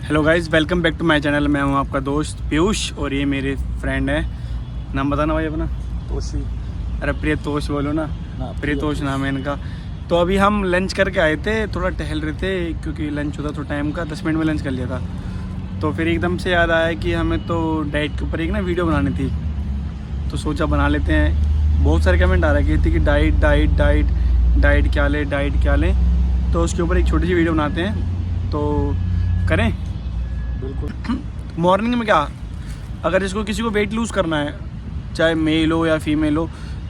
Hello guys, welcome back to my channel. मैं हूं आपका दोस्त पीयूष और ये मेरे फ्रेंड है। नाम बताना भाई अपना। तोशी। अरे प्रियतोष बोलो ना। प्रियतोष नाम है इनका। तो अभी हम लंच करके आए थे, थोड़ा टहल रहे थे क्योंकि लंच होता थोड़ा टाइम का, 10 मिनट में लंच कर लिया था। तो फिर एकदम से याद आया कि हमें तो डाइट के ऊपर एक ना वीडियो बनानी थी, तो सोचा बना लेते हैं। बहुत सारे कमेंट आ रहे थे कि डाइट डाइट डाइट डाइट क्या लें, डाइट क्या लें। तो उसके ऊपर एक छोटी सी वीडियो बनाते हैं, तो करें। बिल्कुल। मॉर्निंग में क्या, अगर इसको किसी को वेट लूज़ करना है, चाहे मेल हो या फीमेल हो,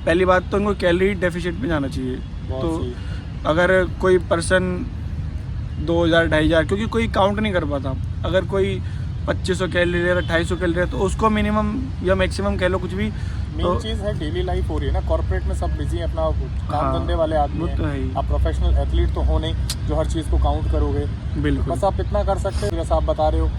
पहली बात तो इनको कैलोरी डेफिशिएंट में जाना चाहिए। तो अगर कोई पर्सन 2000-2500, क्योंकि कोई काउंट नहीं कर पाता, अगर कोई 2500 कैलोरी ले रहा है, 250 कैलोरी है, तो उसको मिनिमम या मैक्सिमम कह लो कुछ भी। मेन चीज़ है डेली लाइफ हो रही है ना, कॉर्पोरेट में सब बिजी है, अपना काम धंधे वाले आदमी हैं। तो है ही। आप प्रोफेशनल एथलीट तो हो नहीं जो हर चीज़ को काउंट करोगे। बिल्कुल। बस आप इतना कर सकते हो जैसा आप बता रहे हो।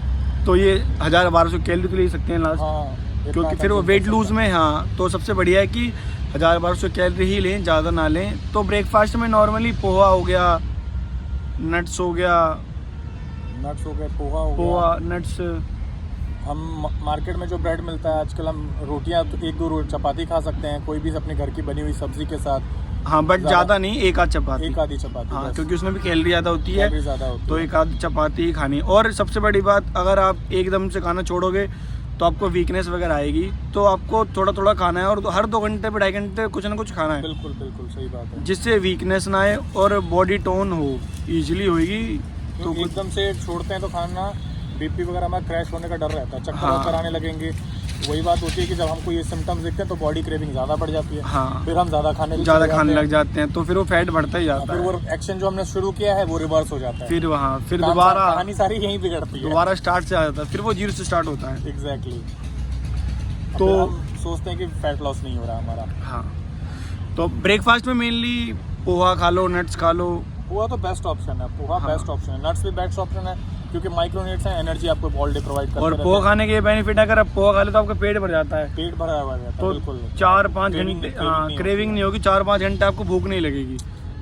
तो ये 1000-1200 कैलोरी तो ले सकते हैं लास्ट। हाँ, क्योंकि फिर वो वेट लूज में, हाँ, तो सबसे बढ़िया है कि 1000-1200 कैलोरी ही लें, ज़्यादा ना लें। तो ब्रेकफास्ट में नॉर्मली पोहा हो गया, नट्स हो गया, पोहा हो पोहा नट्स। हम मार्केट में जो ब्रेड मिलता है आजकल, हम रोटियां तो 1-2 चपाती खा सकते हैं कोई भी अपने घर की बनी हुई सब्जी के साथ। हाँ, बट ज़्यादा नहीं, एक आध चपाती। हाँ, क्योंकि उसमें भी कैलोरी ज़्यादा होती है, तो एक आध चपाती ही खानी। और सबसे बड़ी बात, अगर आप एकदम से खाना छोड़ोगे तो आपको वीकनेस वगैरह आएगी, तो आपको थोड़ा थोड़ा खाना है और हर 2 घंटे पे 2.5 घंटे कुछ ना कुछ खाना है। बिल्कुल बिल्कुल सही बात है, जिससे वीकनेस ना आए और बॉडी टोन हो, ईजिली होगी। तो एकदम से छोड़ते हैं तो खाना बीपी वगैरह हमारा क्रैश होने का डर रहता है, चक्कर आने लगेंगे। वही बात होती है कि जब हमको ये सिम्टम्स दिखते हैं तो बॉडी क्रेविंग ज़्यादा बढ़ जाती है। हाँ, फिर हम ज़्यादा खाने लग जाते हैं, तो फिर वो फैट बढ़ता ही जाता है। फिर वो एक्शन जो हमने शुरू किया है वो रिवर्स हो जाता है। फिर दोबारा कहानी सारी यहीं बिगड़ती है, दोबारा स्टार्ट से आ जाता है, फिर वो 0 से स्टार्ट होता है। एग्जैक्टली। तो हम सोचते हैं कि फैट लॉस नहीं हो रहा हमारा। हाँ, तो ब्रेकफास्ट में मेनली पोहा खा लो, नट्स खा लो। पोहा तो बेस्ट ऑप्शन है, बेस्ट ऑप्शन है। नट्स भी बेस्ट ऑप्शन है क्योंकि माइक्रोन्यूट्रिएंट्स हैं, एनर्जी आपको ऑल डे प्रोवाइड करते हैं। और पोहा खाने के बेनिफिट है, अगर आप पोहा खा ले तो आपका पेट भर जाता है, पेट भरा हुआ रहता है। तो बिल्कुल 4-5 घंटे क्रेविंग नहीं होगी, 4-5 घंटे आपको भूख नहीं लगेगी।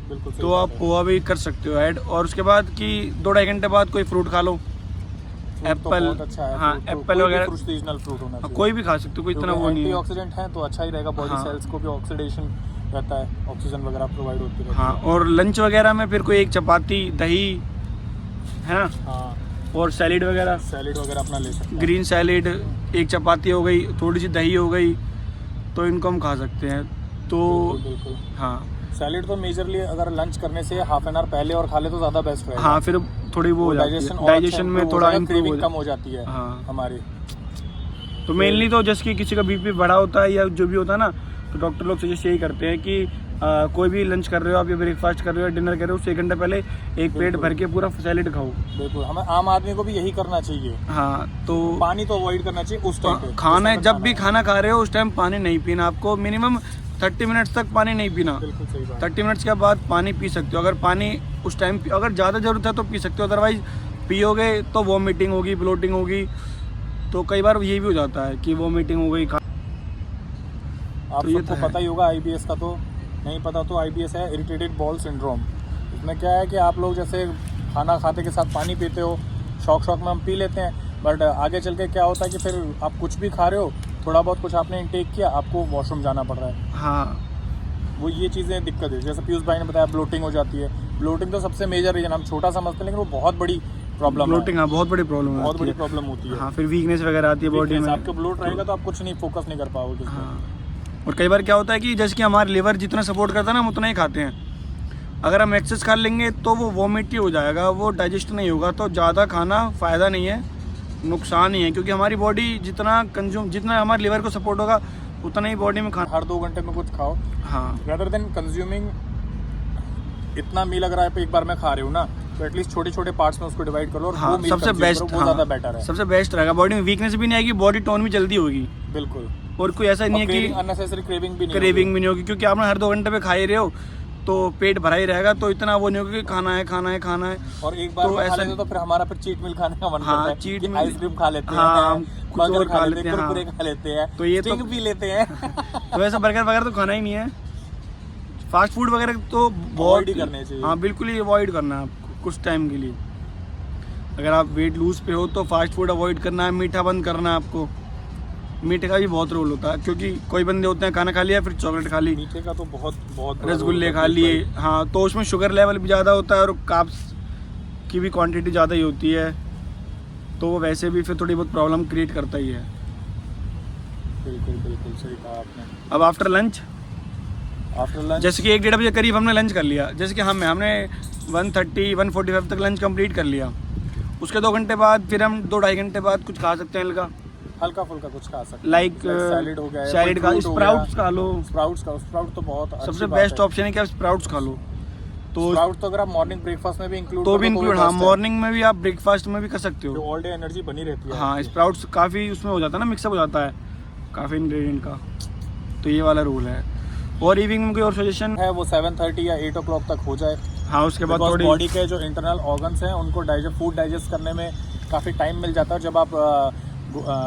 बिल्कुल। तो आप पोहा भी कर सकते हो ऐड। और उसके बाद कि 2-2.5 घंटे बाद कोई फ्रूट खा लो, एप्पल। अच्छा है। हाँ, एप्पल वगैरह, सीजनल फ्रूट होना चाहिए। कोई भी खा सकते हो, कोई इतना वो नहीं है। एंटीऑक्सीडेंट है तो अच्छा ही रहेगा, बॉडी सेल्स को भी ऑक्सीडेशन रहता है, ऑक्सीजन वगैरह प्रोवाइड होती है। हाँ, और लंच वगैरह में फिर कोई एक चपाती, दही है ना। हाँ, और सैलेड वगैरह अपना ले सकते हैं। ग्रीन सैलेड, एक चपाती हो गई, थोड़ी सी दही हो गई, तो इनको हम खा सकते हैं। तो बिल्कुल। हाँ, सैलेड तो मेजरली अगर लंच करने से हाफ एन आवर पहले और खा ले तो ज़्यादा बेस्ट रहेगा। हाँ, फिर थोड़ी वो डाइजेशन में थोड़ा क्रेविंग कम हो जाती है। हाँ, हमारी। तो मेनली तो जैसे कि किसी का बीपी बढ़ा होता है या जो भी होता है ना, तो डॉक्टर लोग सजेस्ट यही करते हैं कि कोई भी लंच कर रहे हो आप या ब्रेकफास्ट कर रहे हो, डिनर कर रहे हो, उससे 1 घंटे पहले एक प्लेट भर के पूरा सैलेड खाओ। बिल्कुल, हमें आम आदमी को भी यही करना चाहिए। हाँ, तो पानी तो अवॉइड करना चाहिए उस टाइम पे। खाना है, जब भी खाना खा रहे हो उस टाइम पानी नहीं पीना आपको। मिनिमम 30 मिनट्स तक पानी नहीं पीना। बिल्कुल सही बात। 30 मिनट्स के बाद पानी पी सकते हो। अगर पानी उस टाइम अगर ज़्यादा ज़रूरत है तो पी सकते हो, अदरवाइज पियोगे तो वॉमिटिंग होगी, ब्लोटिंग होगी। तो कई बार ये भी हो जाता है कि वॉमिटिंग हो गई। आप तो ये सबको पता ही होगा आईबीएस का, तो नहीं पता तो आईबीएस है इरिटेटेड बाउल सिंड्रोम। इसमें क्या है कि आप लोग जैसे खाना खाते के साथ पानी पीते हो, शौक में हम पी लेते हैं, बट आगे चल के क्या होता है कि फिर आप कुछ भी खा रहे हो, थोड़ा बहुत कुछ आपने इंटेक किया, आपको वॉशरूम जाना पड़ रहा है। हाँ, वो ये चीज़ें दिक्कत है। जैसे पीयूष भाई ने बताया ब्लोटिंग हो जाती है। ब्लोटिंग तो सबसे मेजर रीजन, हम छोटा समझते हैं लेकिन वो बहुत बड़ी प्रॉब्लम है। ब्लोटिंग, हाँ, बहुत बड़ी प्रॉब्लम होती है। हाँ, फिर वीकनेस वगैरह आती है बॉडी में। आपका ब्लोट रहेगा तो आप कुछ नहीं फोकस नहीं कर पाओगे। हाँ, और कई बार क्या होता है कि जैसे कि हमारा लिवर जितना सपोर्ट करता है ना, हम उतना ही खाते हैं। अगर हम एक्सेस खा लेंगे तो वो वॉमिट ही हो जाएगा, वो डाइजेस्ट नहीं होगा। तो ज़्यादा खाना फ़ायदा नहीं है, नुकसान ही है, क्योंकि हमारी बॉडी जितना हमारे लिवर को सपोर्ट होगा उतना ही बॉडी में खाना। हर 2 घंटे में कुछ खाओ। हाँ, रेदर देन कंज्यूमिंग इतना मील अगर आप एक बार में खा रहे हो ना, तो एटलीस्ट छोटे पार्ट्स में उसको डिवाइड कर लो और वो मील सबसे बेस्ट, वो ज़्यादा बेटर है, सबसे बेस्ट रहेगा। बॉडी में वीकनेस भी नहीं आएगी, बॉडी टोन भी जल्दी होगी। बिल्कुल। और कोई ऐसा नहीं है कि अननेसेसरी क्रेविंग भी नहीं होगी, क्योंकि आपने हर 2 घंटे पे खा ही रहे हो तो पेट भरा ही रहेगा, तो इतना वो नहीं होगा कि खाना है। और एक बार तो ऐसा तो फिर हमारा फिर चीट मील खाने का मन करता है। चीट मील, आइसक्रीम खा लेते हैं, बर्गर खा लेते हैं, कुरकुरे खा लेते हैं, तो ये तो पी लेते हैं। तो ऐसा बर्गर वगैरह तो खाना ही नहीं है। फास्ट फूड वगैरह तो अवॉइड ही करने चाहिए। हाँ, बिल्कुल ही अवॉइड करना है आपको कुछ टाइम के लिए। अगर आप वेट लूज पे हो तो फास्ट फूड अवॉइड करना है, मीठा बंद करना है आपको। मीठे का भी बहुत रोल होता है, क्योंकि कोई बंदे होते हैं खाना खा लिया फिर चॉकलेट खा ली, मीठे का तो बहुत बहुत बड़ा रसगुल्ले रोल खा होता है लिए, भाई। हाँ, तो उसमें शुगर लेवल भी ज़्यादा होता है और कार्ब्स की भी क्वांटिटी ज़्यादा ही होती है, तो वो वैसे भी फिर थोड़ी बहुत प्रॉब्लम क्रिएट करता ही है। बिल्कुल बिल्कुल सही कहा आपने। अब आफ्टर लंच, आफ्टर लंच जैसे कि 1-1:30 बजे करीब हमने लंच कर लिया, जैसे कि हमने 1:30-1:45 तक लंच कंप्लीट कर लिया। उसके 2 घंटे बाद फिर हम 2-2.5 घंटे बाद कुछ खा सकते हैं हल्का, हल्का फुल्का कुछ खा सकते हैं, लाइक सैलेड हो गया, सैलेड का, स्प्राउट्स खा लो। स्प्राउट तो बहुत अच्छी सबसे बात बेस्ट है। ऑप्शन है कि आप स्प्राउट्स खा लो। तो स्प्राउट तो अगर आप मॉर्निंग ब्रेकफास्ट में भी इंक्लूड तो भी इंक्लूड, हाँ, मॉर्निंग में भी आप ब्रेकफास्ट में भी कर सकते हो। ऑल डे एनर्जी बनी रहती है हाँ, आपकी। स्प्राउट्स काफ़ी उसमें हो जाता है ना, मिक्सअप हो जाता है काफ़ी इंग्रेडिएंट का, तो ये वाला रूल है। और इवनिंग में कोई और सजेशन है वो 7:30 या 8 o'clock तक हो जाए, हाँ, उसके बाद थोड़ी बॉडी के जो इंटरनल ऑर्गन्स हैं उनको फूड डाइजेस्ट करने में काफ़ी टाइम मिल जाता है। जब आप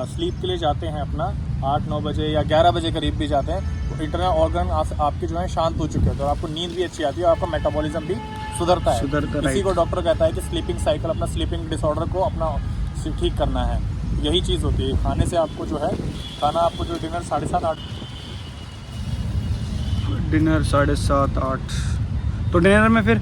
स्लीप के लिए जाते हैं अपना 8-9 बजे या 11 बजे करीब भी जाते हैं, तो इंटरनल ऑर्गन आपके जो है शांत हो चुके हैं, तो आपको नींद भी अच्छी आती है और आपका मेटाबॉलिज्म भी सुधरता है। इसी राइट। को डॉक्टर कहता है कि स्लीपिंग साइकिल, अपना स्लीपिंग डिसऑर्डर को अपना ठीक करना है। यही चीज़ होती है खाने से। आपको जो है खाना, आपको जो डिनर 7:30-8 डिनर 7:30-8, तो डिनर में फिर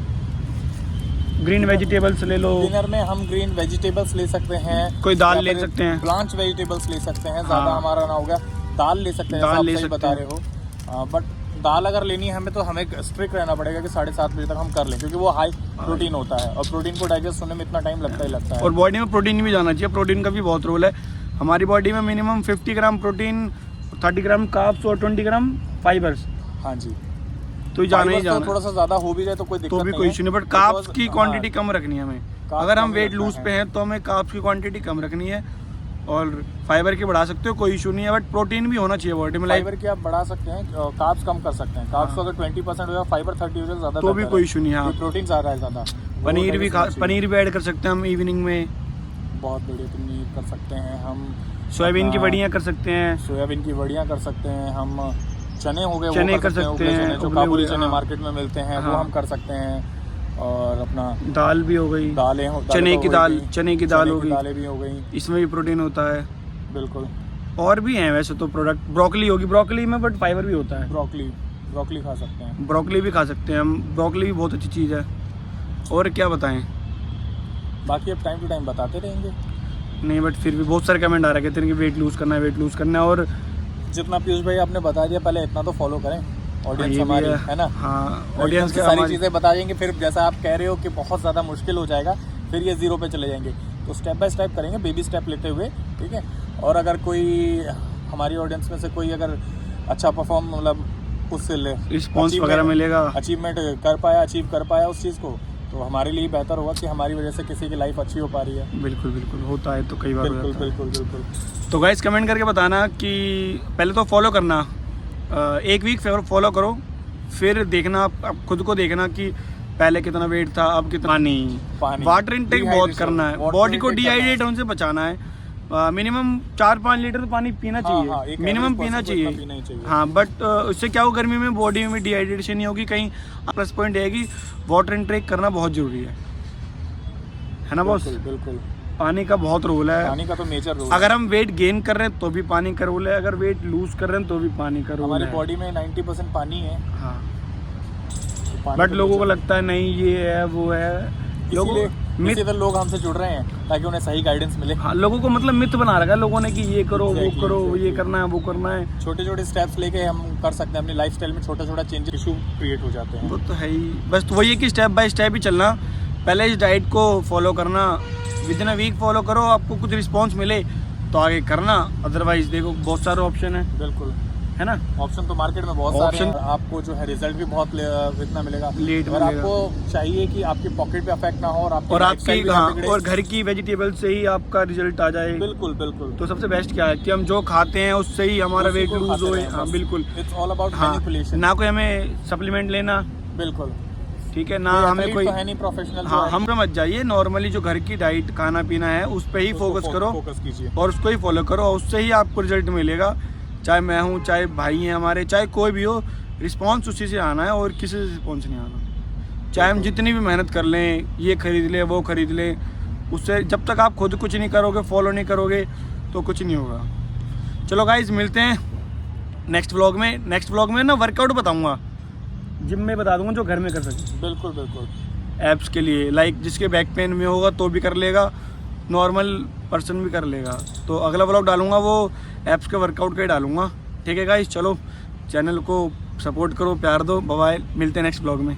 ग्रीन वेजिटेबल्स ले लो, डिनर में हम ग्रीन वेजिटेबल्स ले सकते हैं, कोई दाल या ले फिर सकते हैं, ब्लांच वेजिटेबल्स ले सकते हैं, ज़्यादा हाँ। हमारा ना हो गया, दाल ले सकते हैं, दाल जैसा आप ले सही सकते बता हैं। रहे हो। बट दाल अगर लेनी है हमें, तो हमें स्ट्रिक्ट रहना पड़ेगा कि 7:30 बजे तक हम कर लें, क्योंकि वो हाई प्रोटीन होता है और प्रोटीन को डाइजेस्ट होने में इतना टाइम लगता ही लगता है। और बॉडी में प्रोटीन भी जाना चाहिए, प्रोटीन का भी बहुत रोल है। हमारी बॉडी में मिनिमम 50 ग्राम प्रोटीन, 30 ग्राम कार्ब्स और 20 ग्राम फाइबर्स, हाँ जी, तो ये जाना ही फाइबर तो जाना, थोड़ा सा ज़्यादा हो भी जाए तो कोई दिक्कत तो भी नहीं कोई है, इशू नहीं, बट कार्ब्स because, की हाँ, क्वांटिटी कम रखनी है हमें। कार्ब्स अगर हम कम वेट रखना लूज है। पे हैं तो हमें कार्ब्स की क्वांटिटी कम रखनी है, और फाइबर की बढ़ा सकते हो, कोई इशू नहीं है, बट प्रोटीन भी होना चाहिए बॉडी में। फाइबर की आप बढ़ा सकते हैं, कार्ब्स कम कर सकते हैं। कार्ब्स तो अगर 20% हो जाए, फाइबर 30 हो जाए, ज़्यादा तो भी कोई इशू नहीं है। हाँ, प्रोटीन ज़्यादा है, ज़्यादा पनीर भी पनीर भी ऐड कर सकते हैं हम इवनिंग में, बहुत बढ़िया पनीर कर सकते हैं हम, सोयाबीन की अपना बड़ियाँ कर सकते हैं, सोयाबीन की बड़ियाँ कर सकते हैं हम, चने हो गए, चने वो कर सकते उबले हैं, चने, जो उबले काबुली हुए, चने हाँ। मार्केट में मिलते हैं, वो हाँ। हम कर सकते हैं। और अपना दाल भी हो गई, दालें हो, चने की दाल, चने की दाल हो गई, दालें भी हो गई, इसमें भी प्रोटीन होता है। बिल्कुल। और भी हैं वैसे तो प्रोडक्ट, ब्रोकली होगी, ब्रोकली में बट फाइबर भी होता है, ब्रोकली खा सकते हैं, ब्रोकली भी खा सकते हैं हम, ब्रोकली भी बहुत अच्छी चीज़ है। और क्या बताएं, बाकी अब टाइम टू टाइम बताते रहेंगे। नहीं बट फिर भी बहुत सारे कमेंट आ रहे कहते हैं कि वेट लूज़ करना है, वेट लूज़ करना है। और जितना पीयूष भाई आपने बता दिया, पहले इतना तो फॉलो करें, ऑडियंस ये भी हमारी है ना, हाँ, एकदम ऑडियंस से के सारी हमारी, चीज़ें बता देंगे, फिर जैसा आप कह रहे हो कि बहुत ज़्यादा मुश्किल हो जाएगा, फिर ये ज़ीरो पे चले जाएंगे। तो स्टेप बाय स्टेप करेंगे, बेबी स्टेप लेते हुए, ठीक है। और अगर कोई हमारी ऑडियंस में से कोई अगर अच्छा परफॉर्म, मतलब उससे रिस्पॉन्स वगैरह मिलेगा, अचीवमेंट अचीव कर पाया उस चीज़ को, तो हमारे लिए बेहतर होगा कि हमारी वजह से किसी की लाइफ अच्छी हो पा रही है। बिल्कुल बिल्कुल होता है, तो कई बार हो बिल्कुल जाता है। बिल्कुल बिल्कुल। तो गाइस कमेंट करके बताना कि पहले तो फॉलो करना, 1 वीक फॉलो करो, फिर देखना आप खुद को देखना कि पहले कितना वेट था, अब कितना नहीं। पानी, वाटर इनटेक बहुत Dehydration, करना है, water बॉडी को intake करना है। डिहाइड्रेट होने से बचाना है। मिनिमम 4-5 लीटर तो पानी पीना हाँ, हाँ, चाहिए, एक मिनिमम average पीना person को इतना चाहिए। पीना ही चाहिए। हाँ, बट उससे क्या हो, गर्मी में बॉडी में डिहाइड्रेशन नहीं होगी। कहीं प्लस पॉइंट है कि वाटर इनटेक करना बहुत ज़रूरी है ना बॉस। बिल्कुल बिल्कुल, पानी का बहुत रोल है। पानी का तो मेजर रोल अगर हम वेट गेन कर रहे हैं तो भी पानी का रोल है, अगर वेट लूज कर रहे हैं तो भी पानी का रोल हमारी है। बॉडी में 90% पानी है। हाँ, तो पानी बट तो लोगों को major- लगता है नहीं ये है वो है, लोगों इसीलिए तो लोग हमसे जुड़ रहे हैं ताकि उन्हें सही गाइडेंस मिले। हाँ, लोगों को मतलब मिथ बना रखा है लोगों ने कि ये करो वो Exactly, करो, ये exactly. करना है वो करना है। छोटे छोटे स्टेप्स लेके हम कर सकते हैं अपनी लाइफस्टाइल में, छोटा छोटा चेंज, इशू क्रिएट हो जाते हैं। वो तो है ही, बस तो वही है कि स्टेप बाय स्टेप ही चलना। पहले इस डाइट को फॉलो करना, within a week follow करो, आपको कुछ रिस्पॉन्स मिले तो आगे करना, अदरवाइज देखो बहुत सारे ऑप्शन है बिल्कुल, है ना। ऑप्शन तो मार्केट में बहुत सारे Option- हैं, आपको जो है रिजल्ट भी बहुत इतना मिलेगा। लेट अगर मिलेगा। आपको चाहिए कि आपकी पॉकेट पे अफेक्ट ना हो और आपकी और lifestyle आपकी भी ना हाँ, बिगड़े, और घर की वेजिटेबल से ही आपका रिजल्ट आ जाए, बिल्कुल बिल्कुल, तो सबसे बेस्ट क्या है कि हम जो खाते हैं उससे ही हमारा उसी वेट को लूज खाते होए। रहें हाँ बस। बिल्कुल, इट्स ऑल अबाउट हाँ, मैनिपुलेशन। ना कोई हमें सप्लीमेंट लेना, बिल्कुल, ठीक है ना, कोई हमें athlete कोई तो है नहीं प्रोफेशनल। हाँ, हम मत जाइए, नॉर्मली जो घर की डाइट खाना पीना है उस पर ही फोकस करो, फोकस कीजिए और उसको ही फॉलो करो, उससे ही आपको रिजल्ट मिलेगा। चाहे मैं हूँ, चाहे भाई हैं हमारे, चाहे कोई भी हो, रिस्पॉन्स उसी से आना है और किसी से रिस्पॉन्स नहीं आना। चाहे हम जितनी भी मेहनत कर लें, ये खरीद लें वो खरीद लें, उससे जब तक आप खुद कुछ नहीं करोगे, फॉलो नहीं करोगे, तो कुछ नहीं होगा। चलो गाइज, मिलते हैं नेक्स्ट व्लॉग में। नेक्स्ट व्लॉग में ना वर्कआउट बताऊँगा, जिम में बता दूँगा जो घर में कर सके। बिल्कुल बिल्कुल। एब्स के लिए, लाइक जिसके बैक पेन में होगा तो भी कर लेगा, नॉर्मल पर्सन भी कर लेगा। तो अगला व्लॉग डालूंगा वो एब्स के वर्कआउट का ही डालूंगा। ठीक है गाइस, चलो चैनल को सपोर्ट करो, प्यार दो। बाय, मिलते हैं नेक्स्ट व्लॉग में।